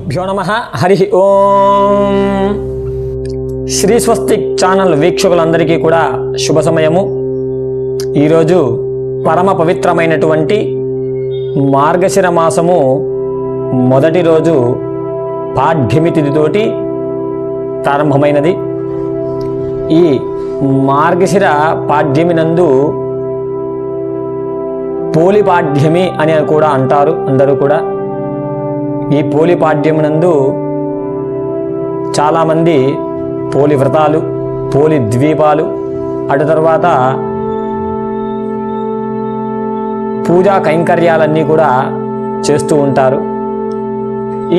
శ్రీగురుభ్యో నమః. హరి ఓం. శ్రీ స్వస్తిక్ ఛానల్ వీక్షకులందరికీ కూడా శుభ సమయము. ఈరోజు పరమ పవిత్రమైనటువంటి మార్గశిర మాసము మొదటి రోజు పాడ్యమి తిథితోటి ప్రారంభమైనది. ఈ మార్గశిర పాడ్యమి నందు పోలి పాడ్యమి అని కూడా అంటారు అందరూ కూడా. ఈ పోలి పాడ్యమి నందు చాలామంది పోలి వ్రతాలు, పోలి ద్వీపాలు, అటు తర్వాత పూజా కైంకర్యాలన్నీ కూడా చేస్తూ ఉంటారు.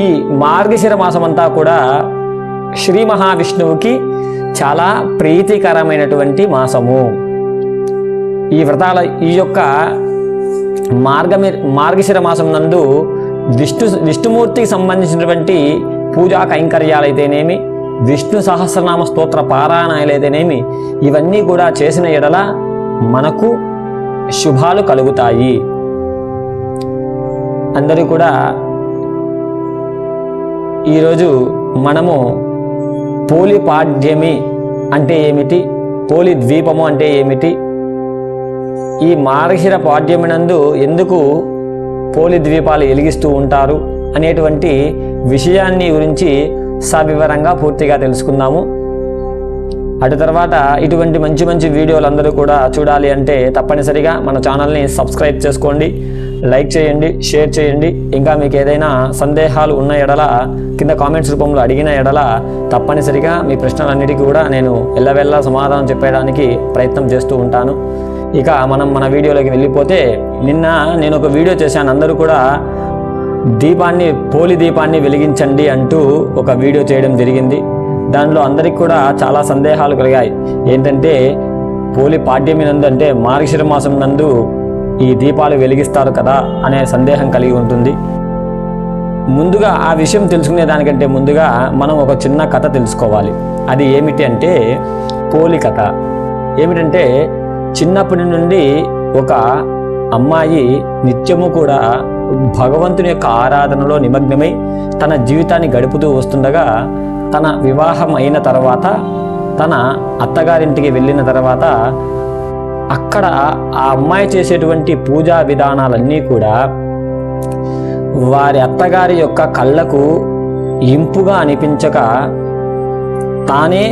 ఈ మార్గశిర మాసమంతా కూడా శ్రీ మహావిష్ణువుకి చాలా ప్రీతికరమైనటువంటి మాసము. ఈ వ్రతాల ఈ యొక్క మార్గశిర మాసం నందు విష్ణుమూర్తికి సంబంధించినటువంటి పూజా కైంకర్యాలైతేనేమి, విష్ణు సహస్రనామ స్తోత్ర పారాయణాలైతేనేమి, ఇవన్నీ కూడా చేసిన ఎడల మనకు శుభాలు కలుగుతాయి. అందరూ కూడా ఈరోజు మనము పోలి పాడ్యమి అంటే ఏమిటి, పోలి ద్వీపము అంటే ఏమిటి, ఈ మార్గశిర పాడ్యమి నందు ఎందుకు పోలి ద్వీపాలు వెలిగిస్తూ ఉంటారు అనేటువంటి విషయాన్ని గురించి సవివరంగా పూర్తిగా తెలుసుకుందాము. అటు తర్వాత ఇటువంటి మంచి మంచి వీడియోలు అందరూ కూడా చూడాలి అంటే తప్పనిసరిగా మన ఛానల్ని సబ్స్క్రైబ్ చేసుకోండి, లైక్ చేయండి, షేర్ చేయండి. ఇంకా మీకు ఏదైనా సందేహాలు ఉన్న ఎడల కింద కామెంట్స్ రూపంలో అడిగిన ఎడల తప్పనిసరిగా మీ ప్రశ్నలన్నిటికీ కూడా నేను ఎల్లవెల్లా సమాధానం చెప్పడానికి ప్రయత్నం చేస్తూ ఉంటాను. ఇక మనం మన వీడియోలోకి వెళ్ళిపోతే, నిన్న నేను ఒక వీడియో చేశాను. అందరూ కూడా పోలి దీపాన్ని వెలిగించండి అంటూ ఒక వీడియో చేయడం జరిగింది. దానిలో అందరికి కూడా చాలా సందేహాలు కలిగాయి. ఏంటంటే పోలి పాడ్యమి నందు అంటే మార్గశిర మాసం నందు ఈ దీపాలు వెలిగిస్తారు కదా అనే సందేహం కలిగి ఉంటుంది. ముందుగా ఆ విషయం తెలుసుకునే దానికంటే ముందుగా మనం ఒక చిన్న కథ తెలుసుకోవాలి. అది ఏమిటి అంటే పోలి కథ. ఏమిటంటే చిన్నప్పటి నుండి ఒక అమ్మాయి నిత్యము కూడా భగవంతుని యొక్క ఆరాధనలో నిమగ్నమై తన జీవితాన్ని గడుపుతూ వస్తుండగా, తన వివాహం అయిన తర్వాత తన అత్తగారింటికి వెళ్ళిన తర్వాత అక్కడ ఆ అమ్మాయి చేసేటువంటి పూజా విధానాలన్నీ కూడా వారి అత్తగారి యొక్క కళ్ళకు ఇంపుగా అనిపించక, తానే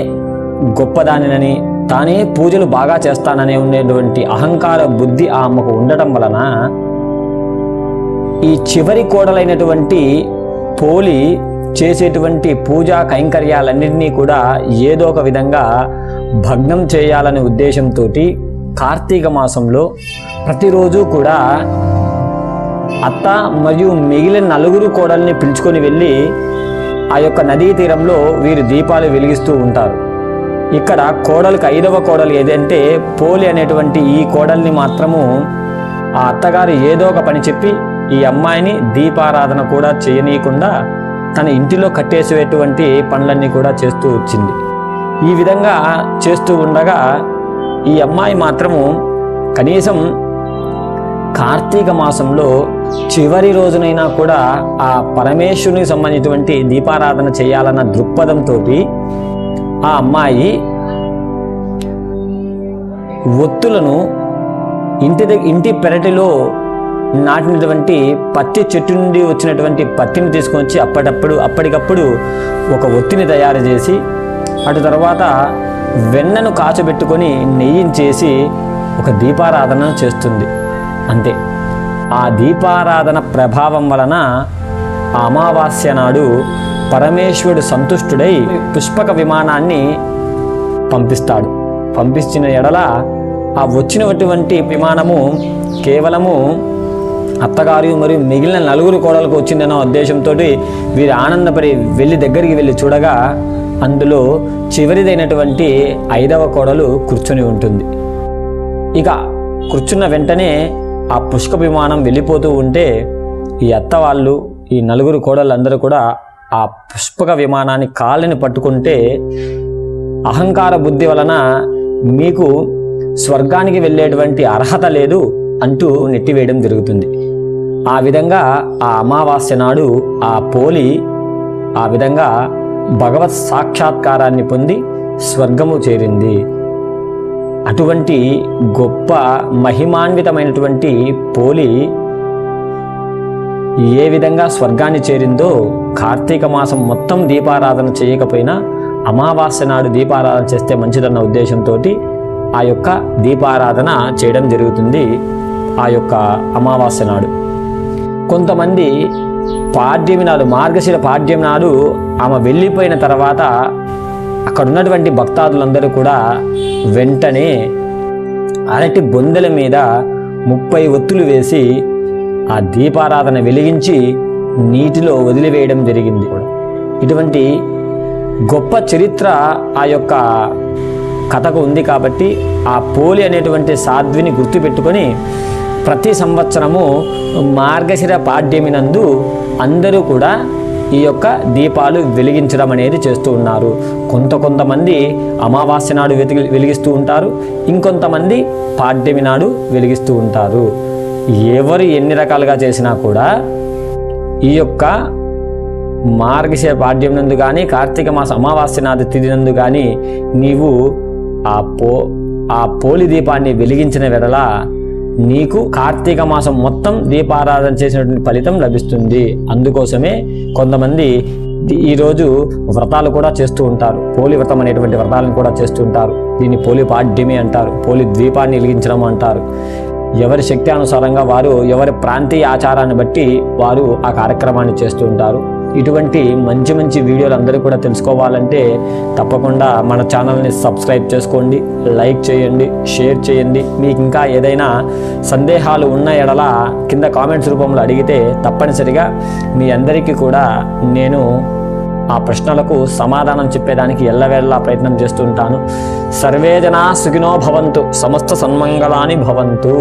గొప్పదానినని, తానే పూజలు బాగా చేస్తానని ఉండేటువంటి అహంకార బుద్ధి ఆ అమ్మకు ఉండటం వలన ఈ చివరి కోడలైనటువంటి పోలి చేసేటువంటి పూజా కైంకర్యాలన్నింటినీ కూడా ఏదో ఒక విధంగా భగ్నం చేయాలనే ఉద్దేశంతో కార్తీక మాసంలో ప్రతిరోజు కూడా అత్త మరియు మిగిలిన 4 కోడల్ని పిలుచుకొని వెళ్ళి ఆ యొక్క నదీ తీరంలో వీరు దీపాలు వెలిగిస్తూ ఉంటారు. ఇక్కడ కోడలికి 5వ కోడలు ఏదంటే పోలి అనేటువంటి ఈ కోడల్ని మాత్రము ఆ అత్తగారు ఏదో ఒక పని చెప్పి ఈ అమ్మాయిని దీపారాధన కూడా చేయనీయకుండా తన ఇంటిలో కట్టేసేటువంటి పనులన్నీ కూడా చేస్తూ వచ్చింది. ఈ విధంగా చేస్తూ ఉండగా ఈ అమ్మాయి మాత్రము కనీసం కార్తీక మాసంలో చివరి రోజునైనా కూడా ఆ పరమేశ్వరునికి సంబంధించినటువంటి దీపారాధన చేయాలన్న దృక్పథంతో ఆ అమ్మాయి ఒత్తులను ఇంటి పెరటిలో నాటినటువంటి పత్తి చెట్టు నుండి వచ్చినటువంటి పత్తిని తీసుకొని వచ్చి అప్పటికప్పుడు ఒక ఒత్తిని తయారు చేసి, అటు తర్వాత వెన్నను కాచబెట్టుకొని నెయ్యిని చేసి ఒక దీపారాధన చేస్తుంది. అంతే. ఆ దీపారాధన ప్రభావం వలన ఆ అమావాస్య నాడు పరమేశ్వరుడు సంతుష్టుడై పుష్పక విమానాన్ని పంపిస్తాడు. పంపించిన ఎడల ఆ వచ్చినటువంటి విమానము కేవలము అత్తగారు మరియు మిగిలిన 4 కోడలకు వచ్చిందన్న ఉద్దేశంతో వీరు ఆనందపడి దగ్గరికి వెళ్ళి చూడగా అందులో చివరిదైనటువంటి 5వ కోడలు కూర్చొని ఉంటుంది. ఇక కూర్చున్న వెంటనే ఆ పుష్పక విమానం వెళ్ళిపోతూ ఉంటే ఈ అత్త వాళ్ళు, ఈ 4 కోడళ్ళందరూ కూడా ఆ పుష్పక విమానాన్ని కాళ్ళని పట్టుకుంటే, అహంకార బుద్ధి వలన మీకు స్వర్గానికి వెళ్ళేటువంటి అర్హత లేదు అంటూ నెట్టివేయడం జరుగుతుంది. ఆ విధంగా ఆ అమావాస్య నాడు ఆ పోలి ఆ విధంగా భగవత్ సాక్షాత్కారాన్ని పొంది స్వర్గము చేరింది. అటువంటి గొప్ప మహిమాన్వితమైనటువంటి పోలి ఏ విధంగా స్వర్గాన్ని చేరిందో కార్తీక మాసం మొత్తం దీపారాధన చేయకపోయినా అమావాస్య నాడు దీపారాధన చేస్తే మంచిదన్న ఉద్దేశంతో ఆ యొక్క దీపారాధన చేయడం జరుగుతుంది. ఆ యొక్క అమావాస్య నాడు కొంతమంది పాడ్యమి నాడు, మార్గశిర పాడ్యమి నాడు ఆమె వెళ్ళిపోయిన తర్వాత అక్కడ ఉన్నటువంటి భక్తాదులందరూ కూడా వెంటనే అరటి బొందెల మీద 30 ఒత్తులు వేసి ఆ దీపారాధన వెలిగించి నీటిలో వదిలివేయడం జరిగింది. ఇటువంటి గొప్ప చరిత్ర ఆ యొక్క కథకు ఉంది. కాబట్టి ఆ పోలి అనేటువంటి సాధ్విని గుర్తుపెట్టుకొని ప్రతి సంవత్సరము మార్గశిర పాడ్యమి నందు అందరూ కూడా ఈ యొక్క దీపాలు వెలిగించడం అనేది చేస్తూ ఉన్నారు. కొంతమంది అమావాస్య నాడు వెలిగిస్తూ ఉంటారు, ఇంకొంతమంది పాడ్యమి నాడు వెలిగిస్తూ ఉంటారు. ఎవరు ఎన్ని రకాలుగా చేసినా కూడా ఈ యొక్క మార్గశిర పాడ్యం నందు కానీ కార్తీక మాస అమావాస్య నాడు తిథి నందు కానీ నీవు ఆ పోలి దీపాన్ని వెలిగించిన వెడల నీకు కార్తీక మాసం మొత్తం దీపారాధన చేసినటువంటి ఫలితం లభిస్తుంది. అందుకోసమే కొంతమంది ఈరోజు వ్రతాలు కూడా చేస్తూ ఉంటారు. పోలి వ్రతం అనేటువంటి వ్రతాలను కూడా చేస్తూ ఉంటారు. దీన్ని పోలి పాడ్యమి అంటారు, పోలి ద్వీపాన్ని వెలిగించడం అంటారు. ఎవరి శక్తి అనుసారంగా వారు ఎవరి ప్రాంతీయ ఆచారాన్ని బట్టి వారు ఆ కార్యక్రమాన్ని చేస్తూ ఉంటారు. ఇటువంటి మంచి మంచి వీడియోలు అందరూ కూడా తెలుసుకోవాలంటే తప్పకుండా మన ఛానల్ని సబ్స్క్రైబ్ చేసుకోండి, లైక్ చేయండి, షేర్ చేయండి. మీకు ఇంకా ఏదైనా సందేహాలు ఉన్న ఎడల కింద కామెంట్స్ రూపంలో అడిగితే తప్పనిసరిగా మీ అందరికీ కూడా నేను ఆ ప్రశ్నలకు సమాధానం చెప్పేదానికి ఎల్లవేళలా ప్రయత్నం చేస్తూ ఉంటాను. సర్వే జనా సుఖినో భవంతు, సమస్త సన్మంగళాని భవంతు.